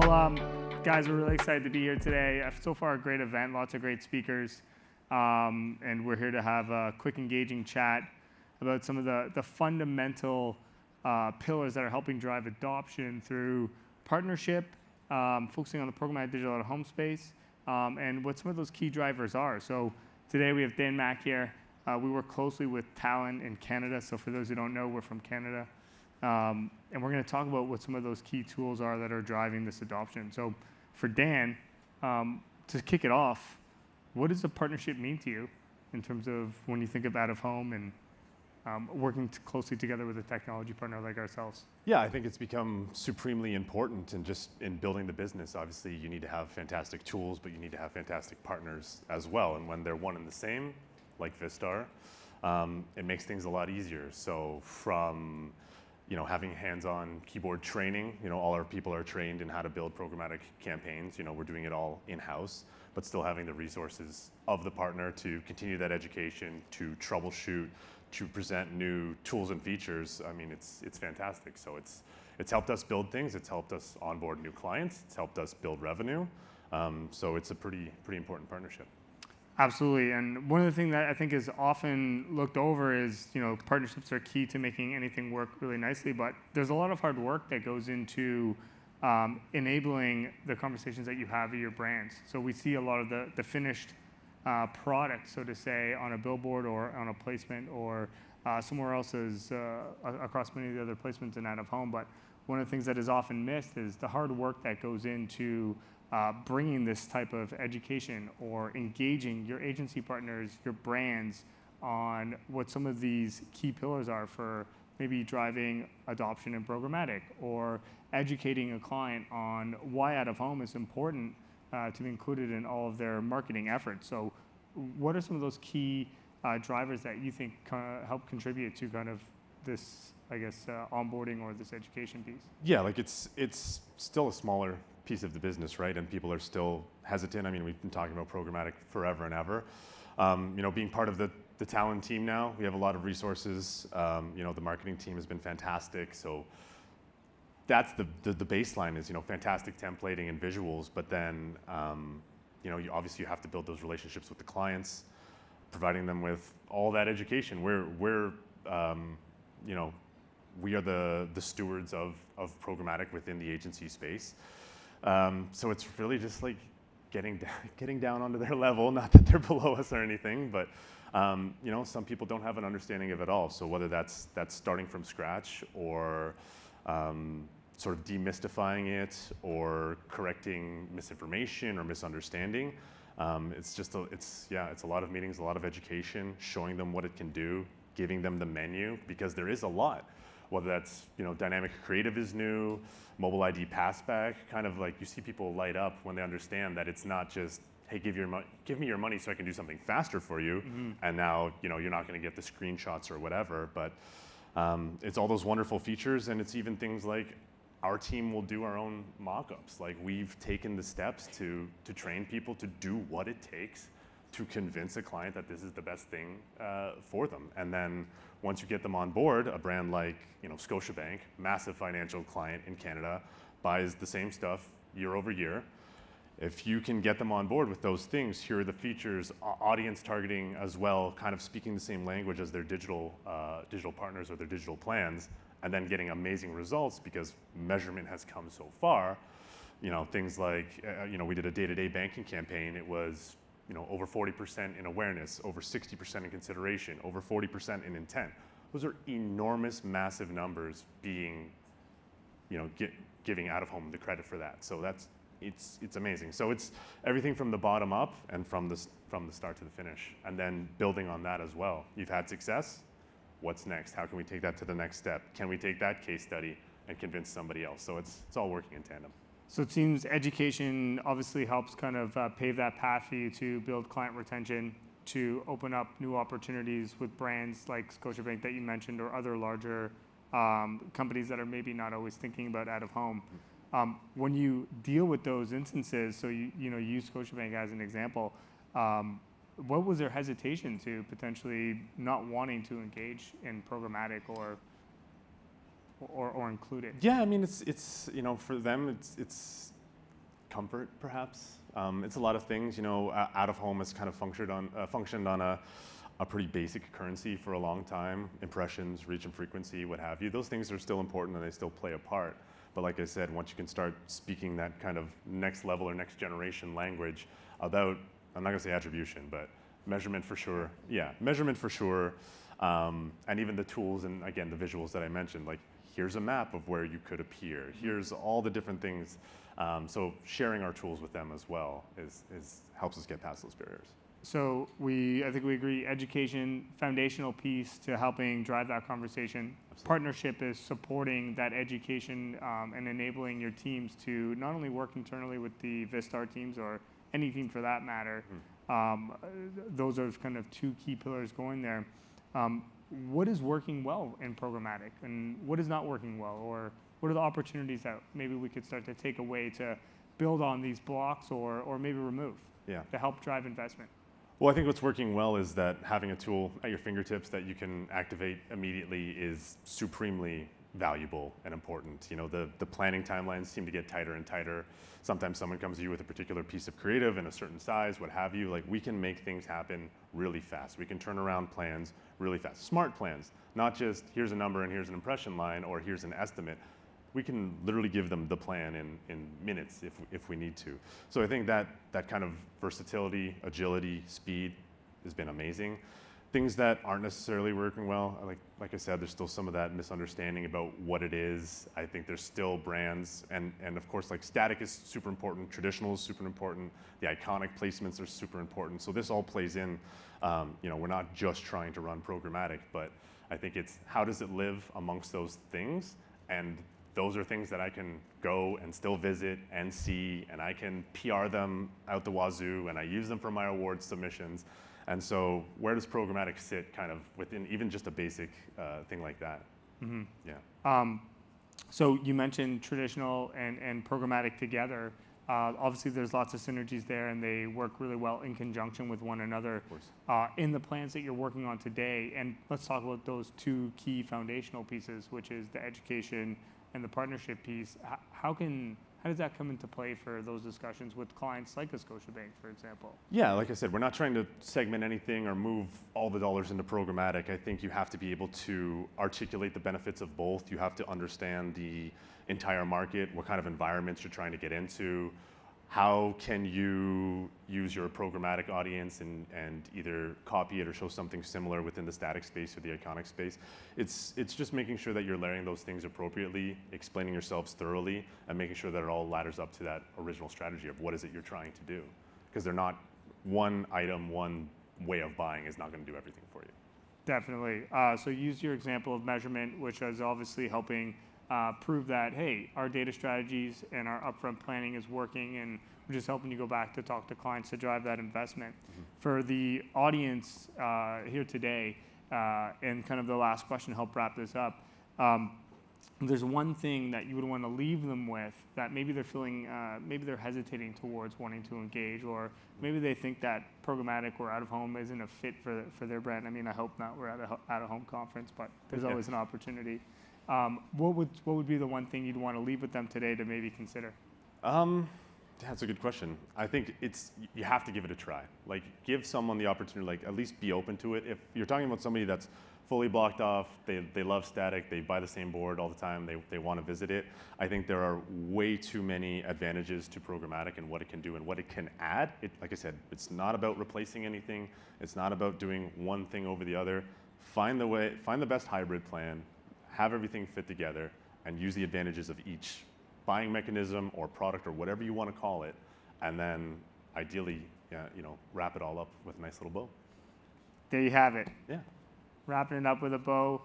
Guys, we're really excited to be here today. So far, a great event, lots of great speakers, and we're here to have a quick, engaging chat about some of the fundamental pillars that are helping drive adoption through partnership, focusing on the programmatic digital out-of-home space, and what some of those key drivers are. So today we have Dan Mack here. We work closely with Talon in Canada, so for those who don't know, we're from Canada. And we're going to talk about what some of those key tools are that are driving this adoption. So for Dan, to kick it off, what does a partnership mean to you in terms of when you think of out-of-home and working closely together with a technology partner like ourselves? Yeah, I think it's become supremely important in building the business. Obviously, you need to have fantastic tools, but you need to have fantastic partners as well. And when they're one and the same, like Vistar, it makes things a lot easier. So from having hands-on keyboard training, all our people are trained in how to build programmatic campaigns. We're doing it all in-house, but still having the resources of the partner to continue that education, to troubleshoot, to present new tools and features. I mean, it's fantastic. So it's helped us build things. It's helped us onboard new clients. It's helped us build revenue. So it's a pretty important partnership. Absolutely, and one of the things that I think is often looked over is, partnerships are key to making anything work really nicely, but there's a lot of hard work that goes into enabling the conversations that you have with your brands. So we see a lot of the finished product, so to say, on a billboard or on a placement or somewhere else across many of the other placements in out-of-home, but one of the things that is often missed is the hard work that goes into bringing this type of education or engaging your agency partners, your brands, on what some of these key pillars are for maybe driving adoption in programmatic, or educating a client on why out-of-home is important to be included in all of their marketing efforts. So what are some of those key drivers that you think help contribute to kind of this, onboarding or this education piece? Yeah, it's still a smaller piece of the business, right? And people are still hesitant. I mean, we've been talking about programmatic forever and ever. Being part of the Talon team now, we have a lot of resources. The marketing team has been fantastic. So that's the baseline is, fantastic templating and visuals. But then, you obviously have to build those relationships with the clients, providing them with all that education. We are the stewards of programmatic within the agency space. So it's really just like getting down onto their level, not that they're below us or anything, but some people don't have an understanding of it all. So whether that's starting from scratch or sort of demystifying it or correcting misinformation or misunderstanding, it's a lot of meetings, a lot of education, showing them what it can do, giving them the menu, because there is a lot. Whether that's, dynamic creative is new, mobile ID passback, kind of like you see people light up when they understand that it's not just, hey, give me your money so I can do something faster for you, and now, you're not gonna get the screenshots or whatever, but it's all those wonderful features, and it's even things like our team will do our own mock-ups. Like, we've taken the steps to train people to do what it takes to convince a client that this is the best thing for them. And then once you get them on board, a brand like Scotiabank, massive financial client in Canada, buys the same stuff year over year. If you can get them on board with those things, here are the features, audience targeting as well, kind of speaking the same language as their digital partners or their digital plans, and then getting amazing results because measurement has come so far. Things like, we did a day-to-day banking campaign. It was over 40% in awareness, over 60% in consideration, over 40% in intent. Those are enormous, massive numbers being, giving out-of-home the credit for that. So it's amazing. So it's everything from the bottom up and from the start to the finish, and then building on that as well. You've had success. What's next? How can we take that to the next step? Can we take that case study and convince somebody else? So it's all working in tandem. So it seems education obviously helps kind of pave that path for you to build client retention, to open up new opportunities with brands like Scotiabank that you mentioned, or other larger companies that are maybe not always thinking about out-of-home. When you deal with those instances, so you use Scotiabank as an example, what was their hesitation to potentially not wanting to engage in programmatic or include it? Yeah, I mean, it's for them, it's comfort, perhaps. It's a lot of things. You know, out of home has kind of functioned on a pretty basic currency for a long time. Impressions, reach and frequency, what have you. Those things are still important and they still play a part. But like I said, once you can start speaking that kind of next level or next generation language about, I'm not gonna say attribution, but measurement for sure. Yeah, measurement for sure. And even the tools and again, the visuals that I mentioned, like here's a map of where you could appear. Here's all the different things. So sharing our tools with them as well helps us get past those barriers. So I think we agree, education, foundational piece to helping drive that conversation. Absolutely. Partnership is supporting that education and enabling your teams to not only work internally with the Vistar teams or any team for that matter. Those are kind of two key pillars going there. What is working well in programmatic and what is not working well, or what are the opportunities that maybe we could start to take away to build on these blocks or maybe remove to help drive investment? Well, I think what's working well is that having a tool at your fingertips that you can activate immediately is supremely valuable and important. You know, the planning timelines seem to get tighter and tighter. Sometimes someone comes to you with a particular piece of creative in a certain size, what have you. Like, we can make things happen really fast. We can turn around plans really fast. Smart plans, not just here's a number and here's an impression line or here's an estimate. We can literally give them the plan in minutes if we need to. So I think that kind of versatility, agility, speed has been amazing. Things that aren't necessarily working well, like I said, there's still some of that misunderstanding about what it is. I think there's still brands, and of course, like static is super important, traditional is super important, the iconic placements are super important. So this all plays in. You know, we're not just trying to run programmatic, but I think it's how does it live amongst those things, and those are things that I can go and still visit and see, and I can PR them out the wazoo, and I use them for my award submissions. And so where does programmatic sit kind of within even just a basic thing like that? Mm-hmm. Yeah. So you mentioned traditional and programmatic together. Obviously, there's lots of synergies there, and they work really well in conjunction with one another. Of course. In the plans that you're working on today, and let's talk about those two key foundational pieces, which is the education and the partnership piece. How does that come into play for those discussions with clients like a Scotiabank, for example? Yeah, like I said, we're not trying to segment anything or move all the dollars into programmatic. I think you have to be able to articulate the benefits of both. You have to understand the entire market, what kind of environments you're trying to get into. How can you use your programmatic audience and either copy it or show something similar within the static space or the iconic space? It's just making sure that you're layering those things appropriately, explaining yourselves thoroughly, and making sure that it all ladders up to that original strategy of what is it you're trying to do. Because they're not one item, one way of buying is not going to do everything for you. Definitely. So use your example of measurement, which is obviously helping prove that, hey, our data strategies and our upfront planning is working, and we're just helping you go back to talk to clients to drive that investment. Mm-hmm. For the audience here today, and kind of the last question to help wrap this up, there's one thing that you would want to leave them with that maybe they're feeling, maybe they're hesitating towards wanting to engage, or maybe they think that programmatic or out-of-home isn't a fit for their brand. I mean, I hope not. We're at an out-of-home conference, but there's always an opportunity. What would be the one thing you'd want to leave with them today to maybe consider? That's a good question. I think you have to give it a try. Like, give someone the opportunity, like at least be open to it. If you're talking about somebody that's fully blocked off, they love static, they buy the same board all the time, they want to visit it, I think there are way too many advantages to programmatic and what it can do and what it can add. Like I said, it's not about replacing anything. It's not about doing one thing over the other. Find the best hybrid plan, have everything fit together, and use the advantages of each buying mechanism or product or whatever you want to call it, and then ideally, wrap it all up with a nice little bow. There you have it. Yeah. Wrapping it up with a bow.